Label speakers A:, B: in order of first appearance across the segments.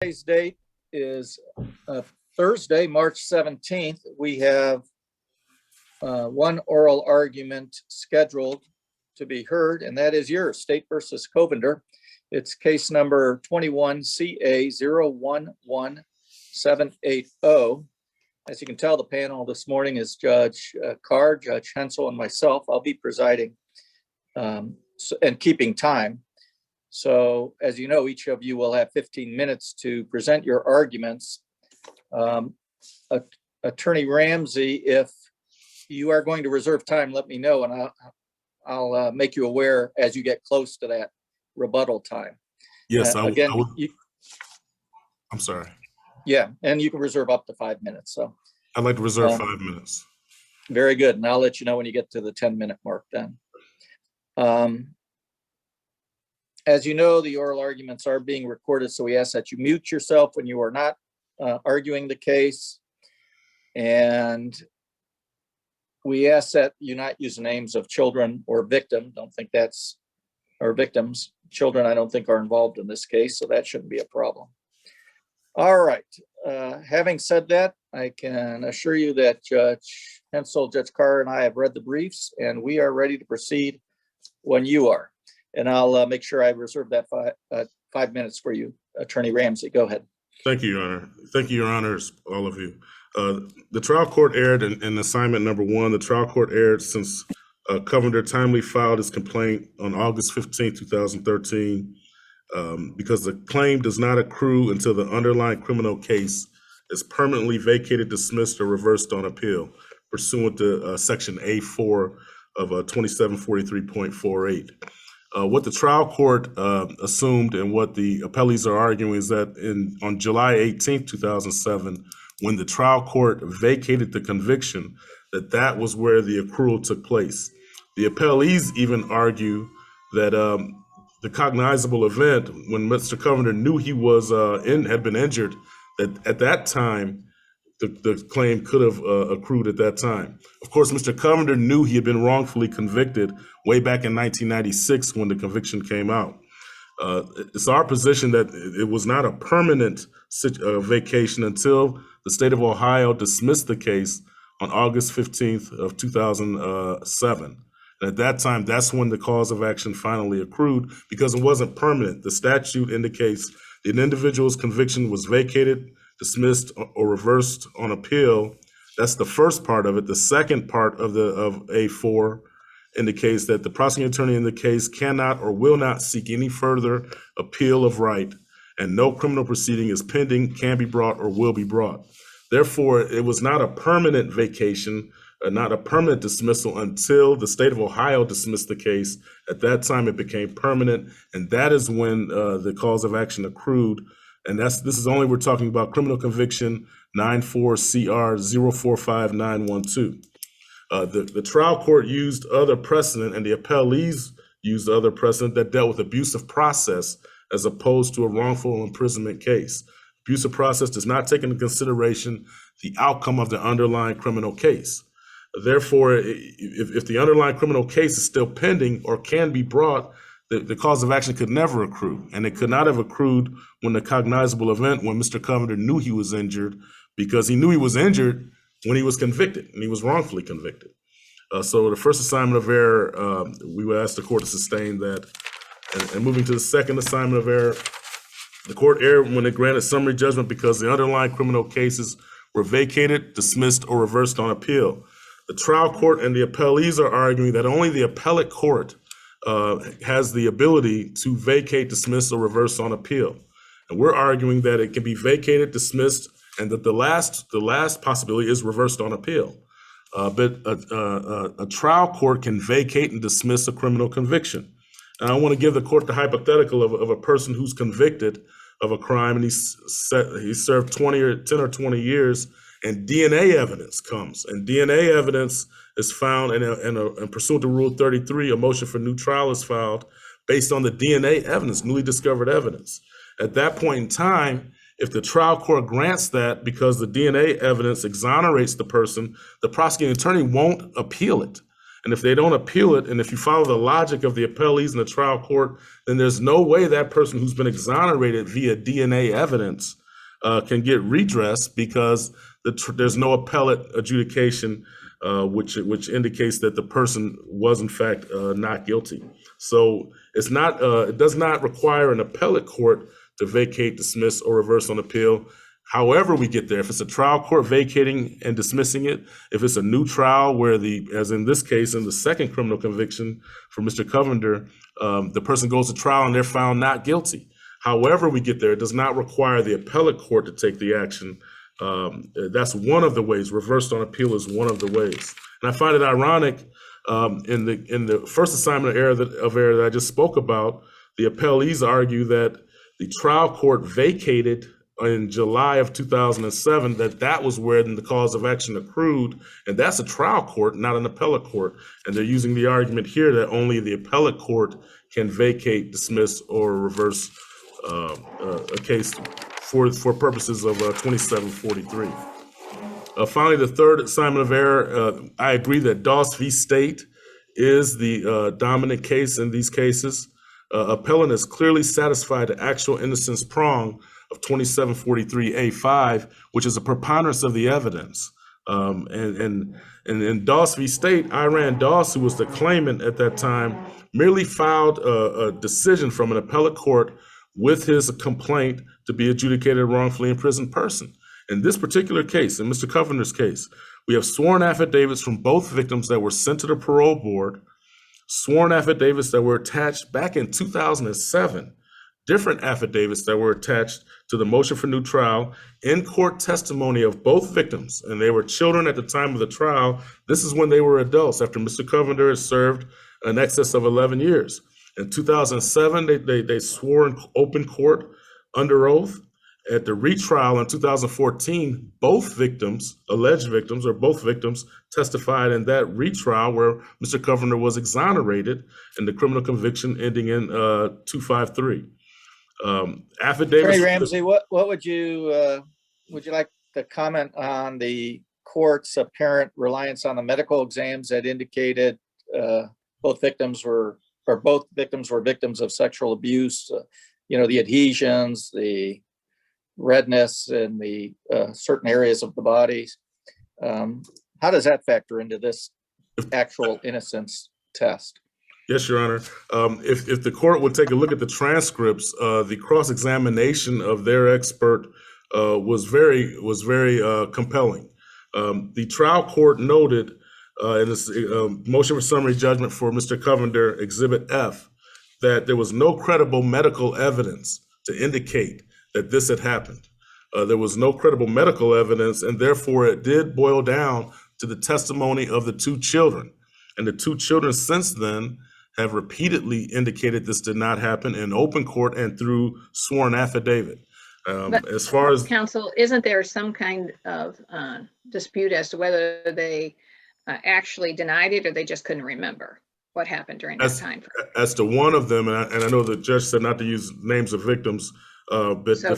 A: Today's date is Thursday, March 17th. We have one oral argument scheduled to be heard, and that is yours, State versus Covender. It's case number 21CA011780. As you can tell, the panel this morning is Judge Carr, Judge Hensel, and myself. I'll be presiding and keeping time. So as you know, each of you will have 15 minutes to present your arguments. Attorney Ramsey, if you are going to reserve time, let me know, and I'll make you aware as you get close to that rebuttal time.
B: Yes,
A: again,
B: I'm sorry.
A: Yeah, and you can reserve up to 5 minutes. So
B: I'd like to reserve 5 minutes.
A: Very good, and I'll let you know when you get to the 10-minute mark then. As you know, the oral arguments are being recorded, so we ask that you mute yourself when you are not arguing the case. And we ask that you not use the names of children or victim. Don't think that's, or victims. Children, I don't think, are involved in this case, so that shouldn't be a problem. All right. Having said that, I can assure you that Judge Hensel, Judge Carr, and I have read the briefs, and we are ready to proceed when you are. And I'll make sure I reserve that 5 minutes for you. Attorney Ramsey, go ahead.
B: Thank you, Your Honor. Thank you, Your Honors, all of you. The trial court erred in assignment number 1. The trial court erred since Covender timely filed his complaint on August 15, 2013, because the claim does not accrue until the underlying criminal case is permanently vacated, dismissed, or reversed on appeal, pursuant to Section A4 of 2743.48. What the trial court assumed and what the appellees are arguing is that on July 18, 2007, when the trial court vacated the conviction, that was where the accrual took place. The appellees even argue that the cognizable event, when Mr. Covender knew he was had been injured, that at that time, the claim could have accrued at that time. Of course, Mr. Covender knew he had been wrongfully convicted way back in 1996 when the conviction came out. It's our position that it was not a permanent vacation until the state of Ohio dismissed the case on August 15th of 2007. And at that time, that's when the cause of action finally accrued, because it wasn't permanent. The statute indicates an individual's conviction was vacated, dismissed, or reversed on appeal. That's the first part of it. The second part of A4 indicates that the prosecuting attorney in the case cannot or will not seek any further appeal of right, and no criminal proceeding is pending, can be brought, or will be brought. Therefore, it was not a permanent vacation, not a permanent dismissal until the state of Ohio dismissed the case. At that time, it became permanent, and that is when the cause of action accrued. And this is only, we're talking about criminal conviction 94CR045912. The trial court used other precedent, and the appellees used other precedent that dealt with abusive process as opposed to a wrongful imprisonment case. Abusive process does not take into consideration the outcome of the underlying criminal case. Therefore, if the underlying criminal case is still pending or can be brought, the cause of action could never accrue, and it could not have accrued when the cognizable event, when Mr. Covender knew he was injured, because he knew he was injured when he was convicted, and he was wrongfully convicted. So the first assignment of error, we would ask the court to sustain that. And moving to the second assignment of error, the court erred when it granted summary judgment because the underlying criminal cases were vacated, dismissed, or reversed on appeal. The trial court and the appellees are arguing that only the appellate court has the ability to vacate, dismiss, or reverse on appeal. And we're arguing that it can be vacated, dismissed, and that the last possibility is reversed on appeal. But a trial court can vacate and dismiss a criminal conviction. And I want to give the court the hypothetical of a person who's convicted of a crime, and he served 10 or 20 years, and DNA evidence comes, and DNA evidence is found, and pursuant to Rule 33, a motion for new trial is filed based on the DNA evidence, newly discovered evidence. At that point in time, if the trial court grants that because the DNA evidence exonerates the person, the prosecuting attorney won't appeal it. And if they don't appeal it, and if you follow the logic of the appellees in the trial court, then there's no way that person who's been exonerated via DNA evidence can get redress, because there's no appellate adjudication which indicates that the person was in fact not guilty. So it's not it does not require an appellate court to vacate, dismiss, or reverse on appeal. However we get there, if it's a trial court vacating and dismissing it, if it's a new trial where as in this case, in the second criminal conviction for Mr. Covender, the person goes to trial and they're found not guilty. However we get there, it does not require the appellate court to take the action. That's one of the ways. Reversed on appeal is one of the ways. And I find it ironic in the first assignment of error that I just spoke about, the appellees argue that the trial court vacated in July of 2007, that was where the cause of action accrued, and that's a trial court, not an appellate court. And they're using the argument here that only the appellate court can vacate, dismiss, or reverse a case for purposes of 2743. Finally, the third assignment of error, I agree that Doss v. State is the dominant case in these cases. Appellant has clearly satisfied the actual innocence prong of 2743A5, which is a preponderance of the evidence. And in Doss v. State, Iran Doss, who was the claimant at that time, merely filed a decision from an appellate court with his complaint to be adjudicated a wrongfully imprisoned person. In this particular case, in Mr. Covender's case, we have sworn affidavits from both victims that were sent to the parole board, sworn affidavits that were attached back in 2007, different affidavits that were attached to the motion for new trial, in court testimony of both victims, and they were children at the time of the trial. This is when they were adults, after Mr. Covender has served in excess of 11 years. In 2007, they swore in open court under oath. At the retrial in 2014, both victims, alleged victims, or both victims testified in that retrial where Mr. Covender was exonerated and the criminal conviction ending in 253. Affidavits.
A: Attorney Ramsey, what would you like to comment on the court's apparent reliance on the medical exams that indicated both victims were victims of sexual abuse? The adhesions, the redness in the certain areas of the bodies. How does that factor into this actual innocence test?
B: Yes, Your Honor. If the court would take a look at the transcripts, the cross-examination of their expert was very compelling. The trial court noted in this motion for summary judgment for Mr. Covender, Exhibit F, that there was no credible medical evidence to indicate that this had happened. There was no credible medical evidence, and therefore it did boil down to the testimony of the two children. And the two children since then have repeatedly indicated this did not happen in open court and through sworn affidavit. As far as
C: counsel, isn't there some kind of dispute as to whether they actually denied it or they just couldn't remember what happened during that time frame? As
B: to one of them, and I know the judge said not to use names of victims, but
C: so,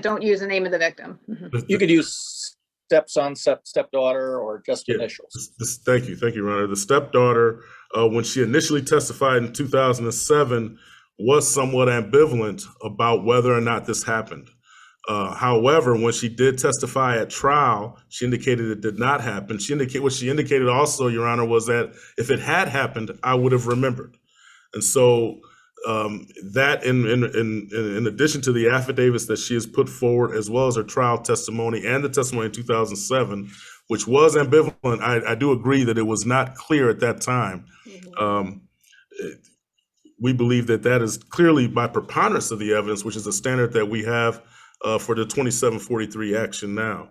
C: don't use the name of the victim.
A: You could use stepson, stepdaughter, or just initials.
B: Thank you, Your Honor. The stepdaughter, when she initially testified in 2007, was somewhat ambivalent about whether or not this happened. However, when she did testify at trial, she indicated it did not happen. What she indicated also, Your Honor, was that if it had happened, I would have remembered. And so that in addition to the affidavits that she has put forward, as well as her trial testimony and the testimony in 2007, which was ambivalent, I do agree that it was not clear at that time. We believe that is clearly by preponderance of the evidence, which is a standard that we have for the 2743 action now.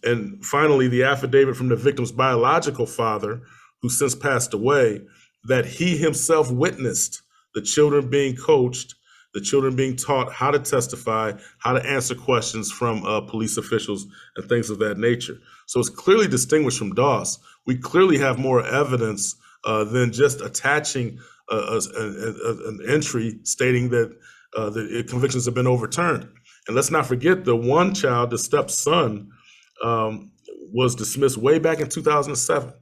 B: And finally, the affidavit from the victim's biological father, who since passed away, that he himself witnessed the children being coached, the children being taught how to testify, how to answer questions from police officials and things of that nature. So it's clearly distinguished from Doss. We clearly have more evidence than just attaching an entry stating that the convictions have been overturned. And let's not forget the one child, the stepson, was dismissed way back in 2007.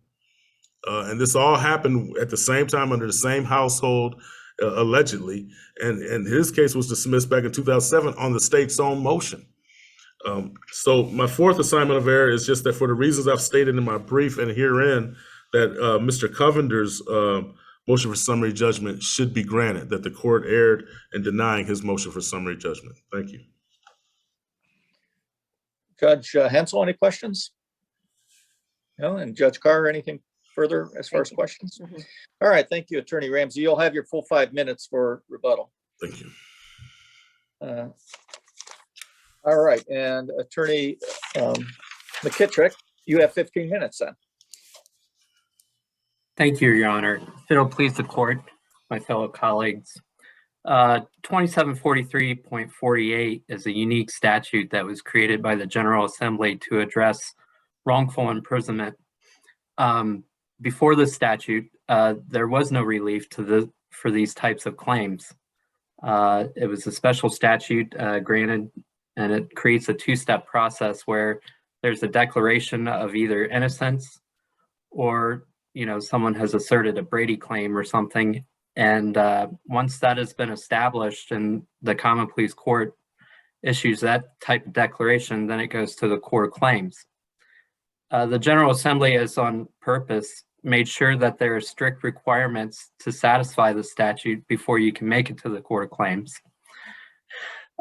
B: And this all happened at the same time under the same household, allegedly. And his case was dismissed back in 2007 on the state's own motion. So my fourth assignment of error is just that for the reasons I've stated in my brief and herein, that Mr. Covender's motion for summary judgment should be granted, that the court erred in denying his motion for summary judgment. Thank you.
A: Judge Hensel, any questions? No, and Judge Carr, anything further as far as questions? All right, thank you, Attorney Ramsey. You'll have your full 5 minutes for rebuttal.
B: Thank you.
A: All right, and Attorney McKittrick, you have 15 minutes then.
D: Thank you, Your Honor. If it'll please the court, my fellow colleagues. 2743.48 is a unique statute that was created by the General Assembly to address wrongful imprisonment. Before the statute, there was no relief for these types of claims. It was a special statute granted, and it creates a two-step process where there's a declaration of either innocence or someone has asserted a Brady claim or something. And once that has been established and the common pleas court issues that type of declaration, then it goes to the court of claims. The General Assembly has on purpose made sure that there are strict requirements to satisfy the statute before you can make it to the court of claims.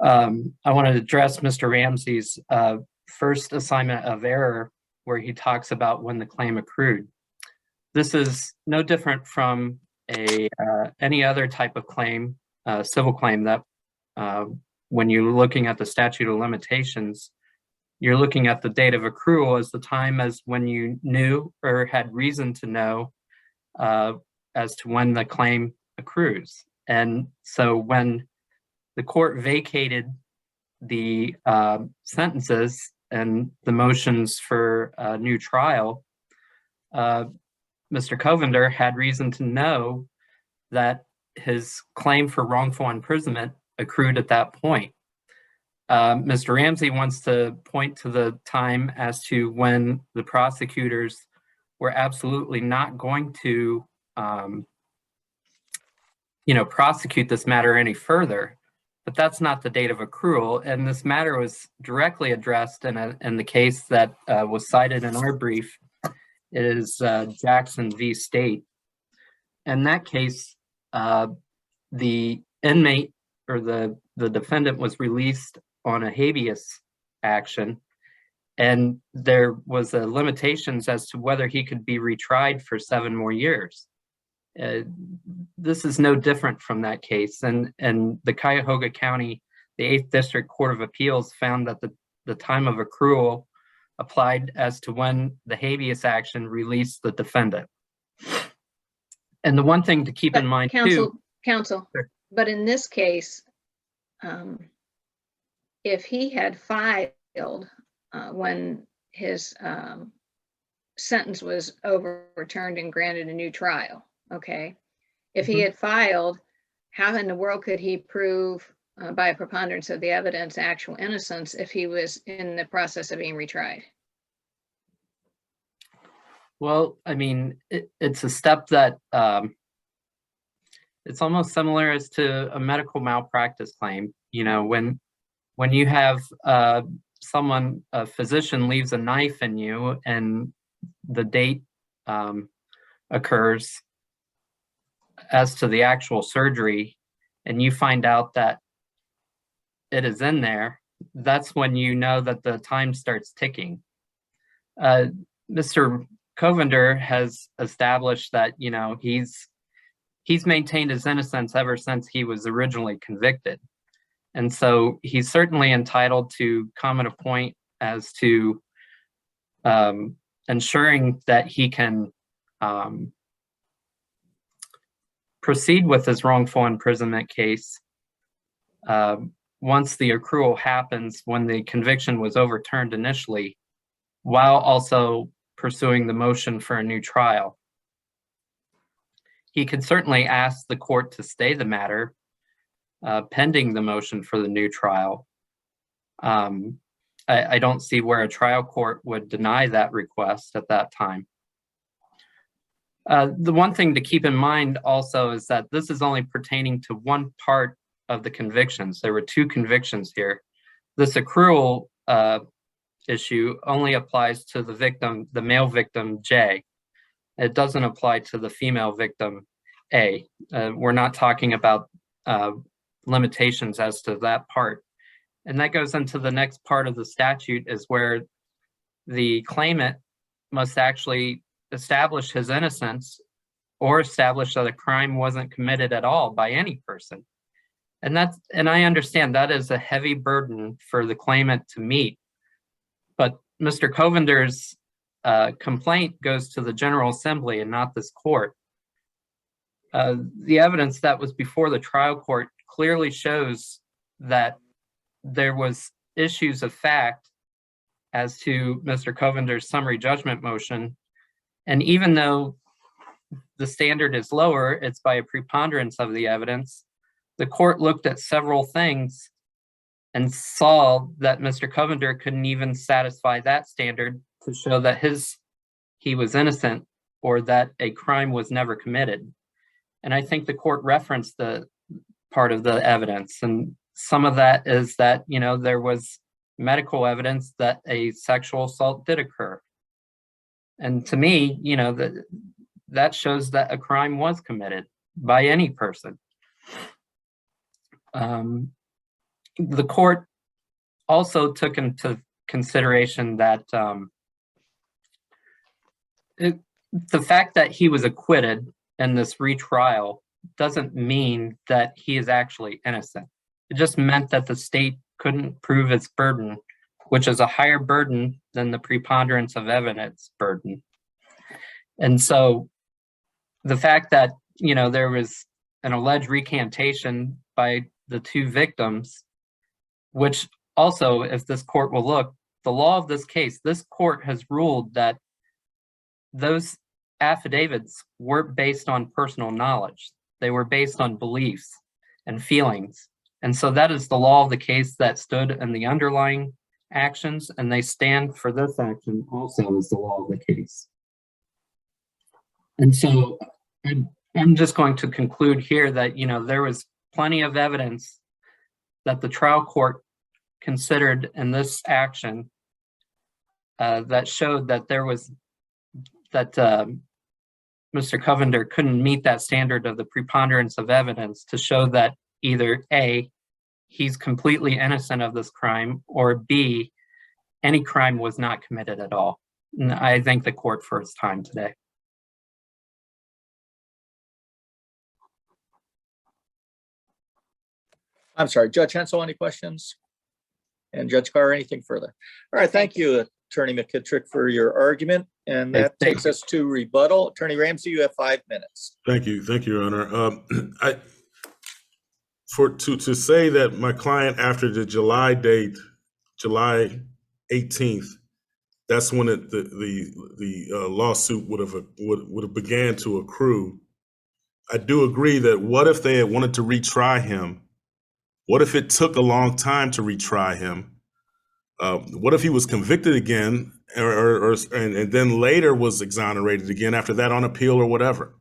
D: I want to address Mr. Ramsey's first assignment of error, where he talks about when the claim accrued. This is no different from any other type of claim, civil claim, that when you're looking at the statute of limitations, you're looking at the date of accrual as the time as when you knew or had reason to know as to when the claim accrues. And so when the court vacated the sentences and the motions for a new trial, Mr. Covender had reason to know that his claim for wrongful imprisonment accrued at that point. Mr. Ramsey wants to point to the time as to when the prosecutors were absolutely not going to, prosecute this matter any further, but that's not the date of accrual. And this matter was directly addressed in the case that was cited in our brief. It is Jackson v. State. In that case, the inmate or the defendant was released on a habeas action, and there was a limitations as to whether he could be retried for 7 more years. This is no different from that case. And the Cuyahoga County, the 8th District Court of Appeals found that the time of accrual applied as to when the habeas action released the defendant. And the one thing to keep in mind
C: Counsel,
D: Sure.
C: But in this case, if he had filed when his sentence was overturned and granted a new trial, okay? If he had filed, how in the world could he prove by a preponderance of the evidence actual innocence if he was in the process of being retried?
D: Well, I mean, it's a step that it's almost similar as to a medical malpractice claim. When you have a physician leaves a knife in you and the date occurs as to the actual surgery, and you find out that it is in there, that's when you know that the time starts ticking. Mr. Covender has established that, he's maintained his innocence ever since he was originally convicted. And so he's certainly entitled to comment a point as to ensuring that he can proceed with his wrongful imprisonment case once the accrual happens, when the conviction was overturned initially, while also pursuing the motion for a new trial. He could certainly ask the court to stay the matter pending the motion for the new trial. I don't see where a trial court would deny that request at that time. The one thing to keep in mind also is that this is only pertaining to one part of the convictions. There were 2 convictions here. This accrual issue only applies to the victim, the male victim, J. It doesn't apply to the female victim, A. We're not talking about limitations as to that part. And that goes into the next part of the statute, is where the claimant must actually establish his innocence or establish that a crime wasn't committed at all by any person. And I understand that is a heavy burden for the claimant to meet. But Mr. Covender's complaint goes to the General Assembly and not this court. The evidence that was before the trial court clearly shows that there was issues of fact as to Mr. Covender's summary judgment motion. And even though the standard is lower, it's by a preponderance of the evidence, the court looked at several things and saw that Mr. Covender couldn't even satisfy that standard to show that he was innocent or that a crime was never committed. And I think the court referenced the part of the evidence. And some of that is that, there was medical evidence that a sexual assault did occur. And to me, that shows that a crime was committed by any person. The court also took into consideration that the fact that he was acquitted in this retrial doesn't mean that he is actually innocent. It just meant that the state couldn't prove its burden, which is a higher burden than the preponderance of evidence burden. And so the fact that, there was an alleged recantation by the 2 victims, which also, if this court will look, the law of this case, this court has ruled that those affidavits weren't based on personal knowledge. They were based on beliefs and feelings. And so that is the law of the case that stood in the underlying actions, and they stand for this action also as the law of the case. And so I'm just going to conclude here that, there was plenty of evidence that the trial court considered in this action that showed that Mr. Covender couldn't meet that standard of the preponderance of evidence to show that either A, he's completely innocent of this crime, or B, any crime was not committed at all. And I thank the court for its time today.
A: I'm sorry, Judge Hensel, any questions? And Judge Carr, anything further? All right, thank you, Attorney McKittrick, for your argument. And that takes us to rebuttal. Attorney Ramsey, you have 5 minutes.
B: Thank you, Your Honor. To say that my client, after the July date, July 18th, that's when the lawsuit would have began to accrue. I do agree that what if they had wanted to retry him? What if it took a long time to retry him? What if he was convicted again, and then later was exonerated again after that on appeal or whatever?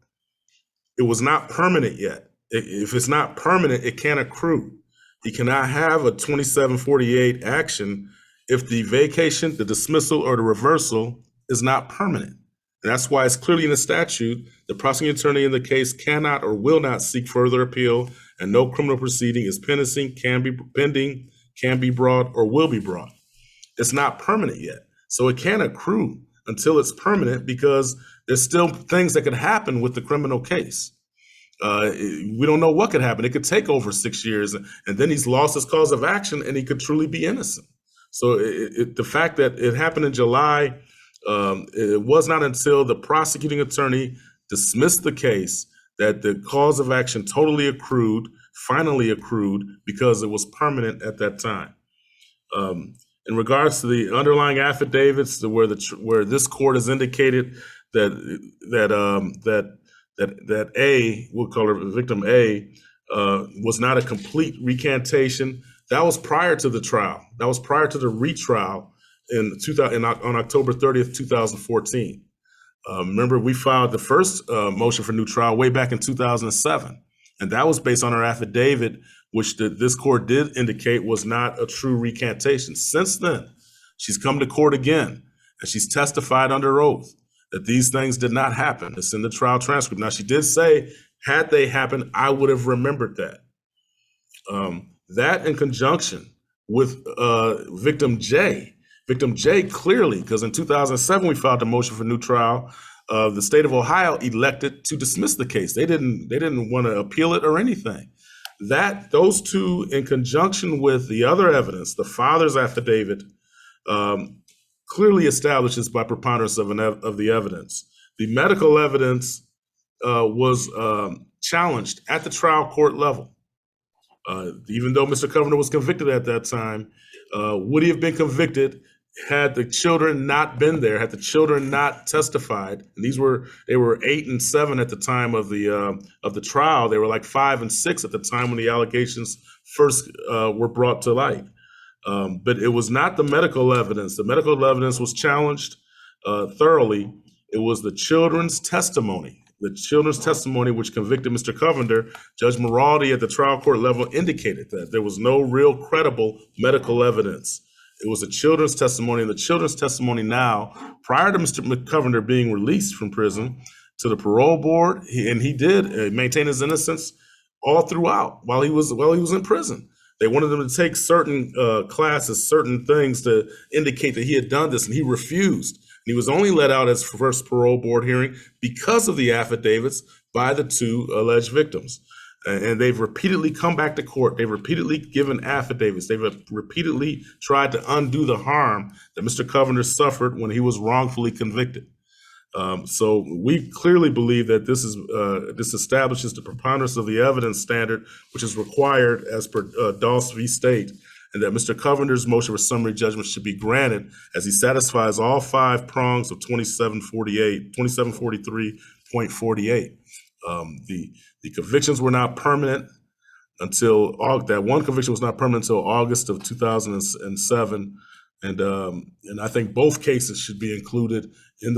B: It was not permanent yet. If it's not permanent, it can't accrue. He cannot have a 2748 action if the vacation, the dismissal, or the reversal is not permanent. And that's why it's clearly in the statute, the prosecuting attorney in the case cannot or will not seek further appeal, and no criminal proceeding is pending, can be brought, or will be brought. It's not permanent yet. So it can't accrue until it's permanent, because there's still things that could happen with the criminal case. We don't know what could happen. It could take over 6 years, and then he's lost his cause of action, and he could truly be innocent. So the fact that it happened in July, it was not until the prosecuting attorney dismissed the case that the cause of action finally accrued, because it was permanent at that time. In regards to the underlying affidavits, where this court has indicated that A, we'll call her victim A, was not a complete recantation, that was prior to the trial. That was prior to the retrial on October 30th, 2014. Remember, we filed the first motion for new trial way back in 2007, and that was based on her affidavit, which this court did indicate was not a true recantation. Since then, she's come to court again, and she's testified under oath that these things did not happen. It's in the trial transcript. Now, she did say, had they happened, I would have remembered that. That in conjunction with victim J. Victim J clearly, because in 2007, we filed a motion for new trial. The state of Ohio elected to dismiss the case. They didn't want to appeal it or anything. Those two, in conjunction with the other evidence, the father's affidavit, clearly establishes by preponderance of the evidence. The medical evidence was challenged at the trial court level. Even though Mr. Covender was convicted at that time, would he have been convicted had the children not been there, had the children not testified? And they were 8 and 7 at the time of the trial. They were like 5 and 6 at the time when the allegations first were brought to light. But it was not the medical evidence. The medical evidence was challenged thoroughly. It was the children's testimony. The children's testimony, which convicted Mr. Covender. Judge Moraldi at the trial court level indicated that there was no real credible medical evidence. It was the children's testimony, and the children's testimony now, prior to Mr. Covender being released from prison, to the parole board, he did maintain his innocence all throughout while he was in prison. They wanted him to take certain classes, certain things to indicate that he had done this, and he refused. He was only let out at his first parole board hearing because of the affidavits by the two alleged victims. And they've repeatedly come back to court. They've repeatedly given affidavits. They've repeatedly tried to undo the harm that Mr. Covender suffered when he was wrongfully convicted. So we clearly believe that this establishes the preponderance of the evidence standard, which is required as per Dawes v. State, and that Mr. Covender's motion for summary judgment should be granted as he satisfies all 5 prongs of 2743.48. The convictions were not permanent until that one conviction was not permanent until August of 2007, and I think both cases should be included in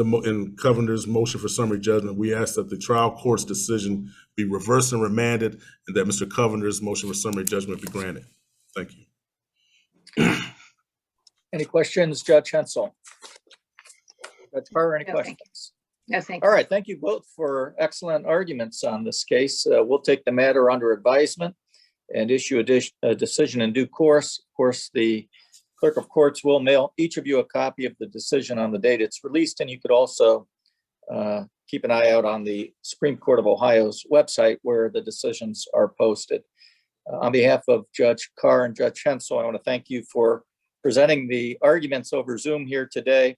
B: Covender's motion for summary judgment. We ask that the trial court's decision be reversed and remanded, and that Mr. Covender's motion for summary judgment be granted. Thank you.
A: Any questions, Judge Hensel? Judge Carr, any
C: No, thank you.
A: questions?
C: No, thank you.
A: All right, thank you both for excellent arguments on this case. We'll take the matter under advisement and issue a decision in due course. Of course, the clerk of courts will mail each of you a copy of the decision on the date it's released, and you could also keep an eye out on the Supreme Court of Ohio's website where the decisions are posted. On behalf of Judge Carr and Judge Hensel, I want to thank you for presenting the arguments over Zoom here today.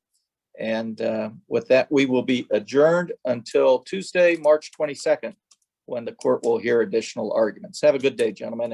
A: And with that, we will be adjourned until Tuesday, March 22nd, when the court will hear additional arguments. Have a good day, gentlemen.